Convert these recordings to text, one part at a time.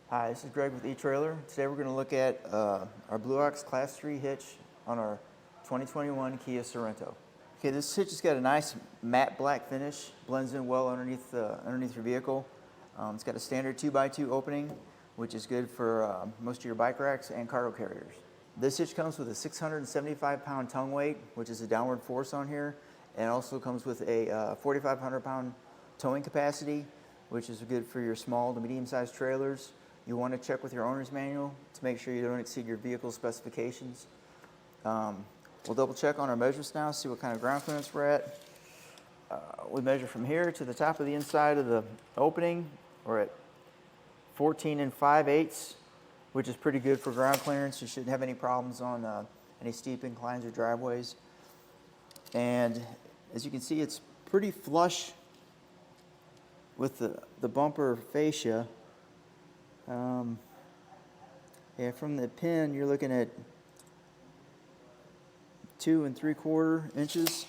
Hi, this is Greg with eTrailer. Today we're going to look at our Blue Ox Class 3 hitch on our 2021 Kia Sorento. Okay, this hitch has got a nice matte black finish, blends in well underneath your vehicle. It's got a standard 2x2 opening, which is good for most of your bike racks and cargo carriers. This hitch comes with a 675-pound tongue weight, which is a downward force on here, and also comes with a 4,500-pound towing capacity, which is good for your small to medium-sized trailers. You want to check with your owner's manual to make sure you don't exceed your vehicle specifications. We'll double check on our measurements now, see what kind of ground clearance we're at. We measure from here to the top of the inside of the opening. We're at 14 5/8, which is pretty good for ground clearance. You shouldn't have any problems on any steep inclines or driveways. And as you can see, it's pretty flush with the bumper fascia. Yeah, from the pin, you're looking at 2 3/4 inches.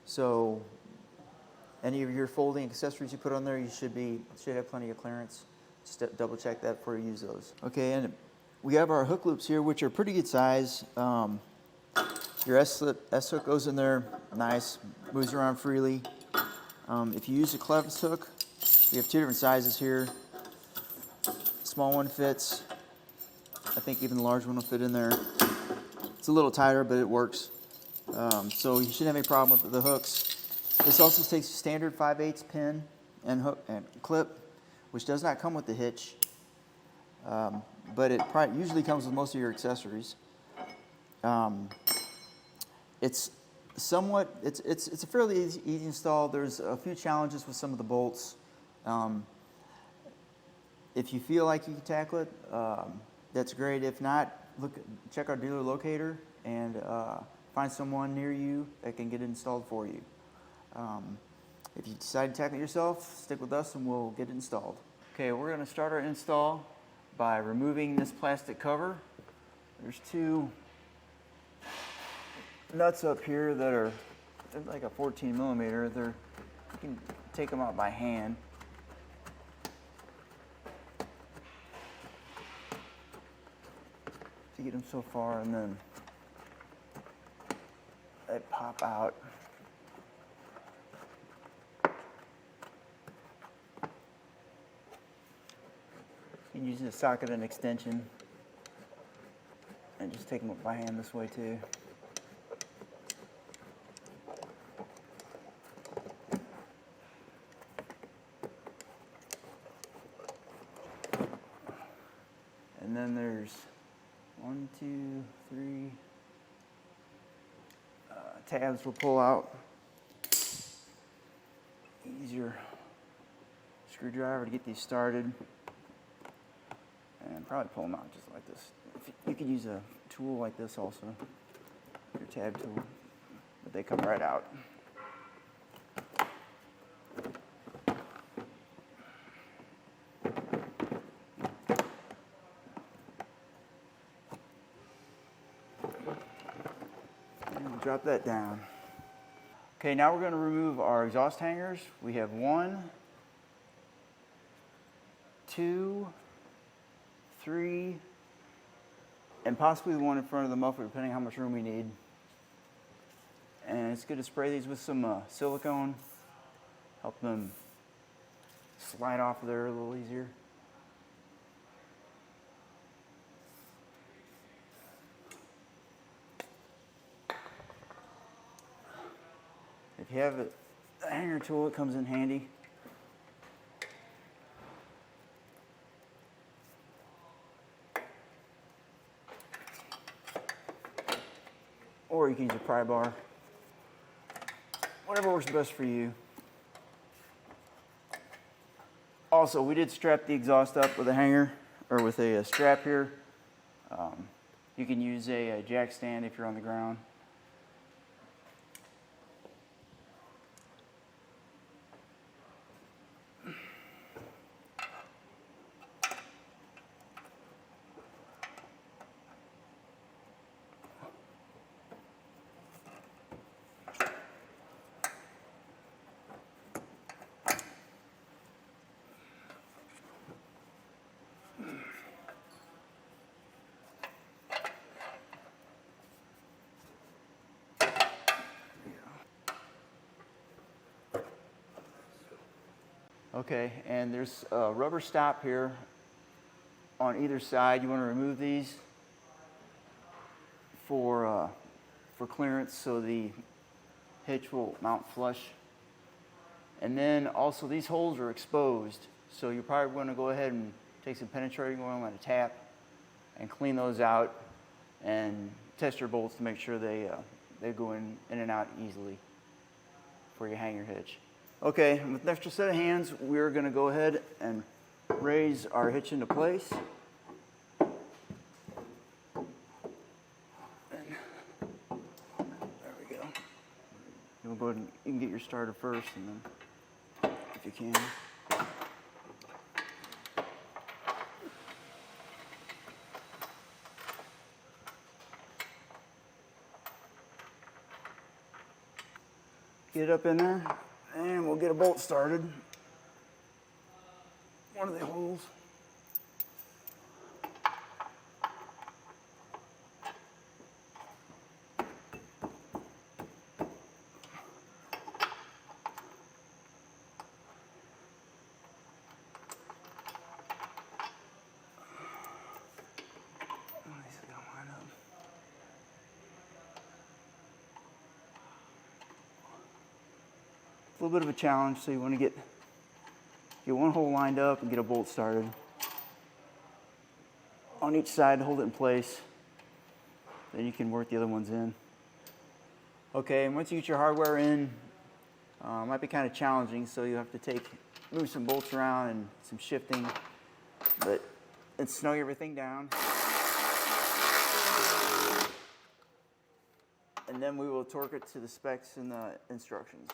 So any of your folding accessories you put on there, you should have plenty of clearance. Just double check that before you use those. Okay, and we have our hook loops here, which are pretty good size. Your S-hook goes in there, nice, moves around freely. If you use a clevis hook, we have 2 different sizes here. Small one fits. I think even the large one will fit in there. It's a little tighter, but it works. So you shouldn't have any problem with the hooks. This also takes a standard 5/8 pin and hook and clip, which does not come with the hitch, but it usually comes with most of your accessories. It's a fairly easy install. There's a few challenges with some of the bolts. If you feel like you can tackle it, that's great. If not, check our dealer locator and find someone near you that can get it installed for you. If you decide to tackle it yourself, stick with us and we'll get it installed. Okay, we're going to start our install by removing this plastic cover. There's 2 nuts up here that are like a 14 millimeter. You can take them out by hand. To get them so far, and then they pop out. You can use a socket and extension, and just take them up by hand this way too. And then there's 1, 2, 3 tabs we'll pull out. Use your screwdriver to get these started, and probably pull them out just like this. You could use a tool like this also, your tab tool, but they come right out. Drop that down. Okay, now we're going to remove our exhaust hangers. We have 1, 2, 3, and possibly the one in front of the muffler, depending on how much room we need. And it's good to spray these with some silicone, help them slide off of there a little easier. If you have a hanger tool, it comes in handy. Or you can use a pry bar. Whatever works best for you. Also, we did strap the exhaust up with a hanger, or with a strap here. You can use a jack stand if you're on the ground. Okay, and there's a rubber stop here on either side. You want to remove these for clearance so the hitch will mount flush. And then also these holes are exposed, so you're probably going to go ahead and take some penetrating oil and a tap and clean those out and test your bolts to make sure they go in and out easily before you hang your hitch. Okay, with an extra set of hands, we're going to go ahead and raise our hitch into place. There we go. You'll go ahead and you can get your starter first, and then if you can. Get it up in there, and we'll get a bolt started. One of the holes. A little bit of a challenge, so you want to get one hole lined up and get a bolt started. On each side, hold it in place. Then you can work the other ones in. Okay, and once you get your hardware in, it might be kind of challenging, so you have to move some bolts around and some shifting, but let's snug everything down. And then we will torque it to the specs and the instructions.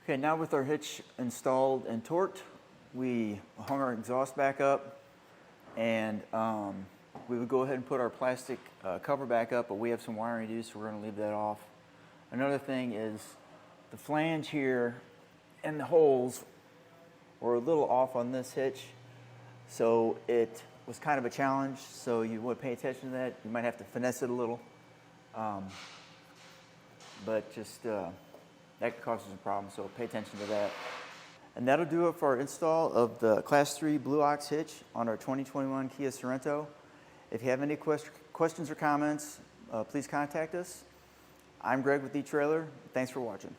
Okay, now with our hitch installed and torqued, we hung our exhaust back up, and we would go ahead and put our plastic cover back up, but we have some wiring to do, so we're going to leave that off. Another thing is the flange here and the holes were a little off on this hitch, so it was kind of a challenge, so you would pay attention to that. You might have to finesse it a little, but just that causes a problem, so pay attention to that. And that'll do it for our install of the Class 3 Blue Ox hitch on our 2021 Kia Sorento. If you have any questions or comments, please contact us. I'm Greg with eTrailer. Thanks for watching.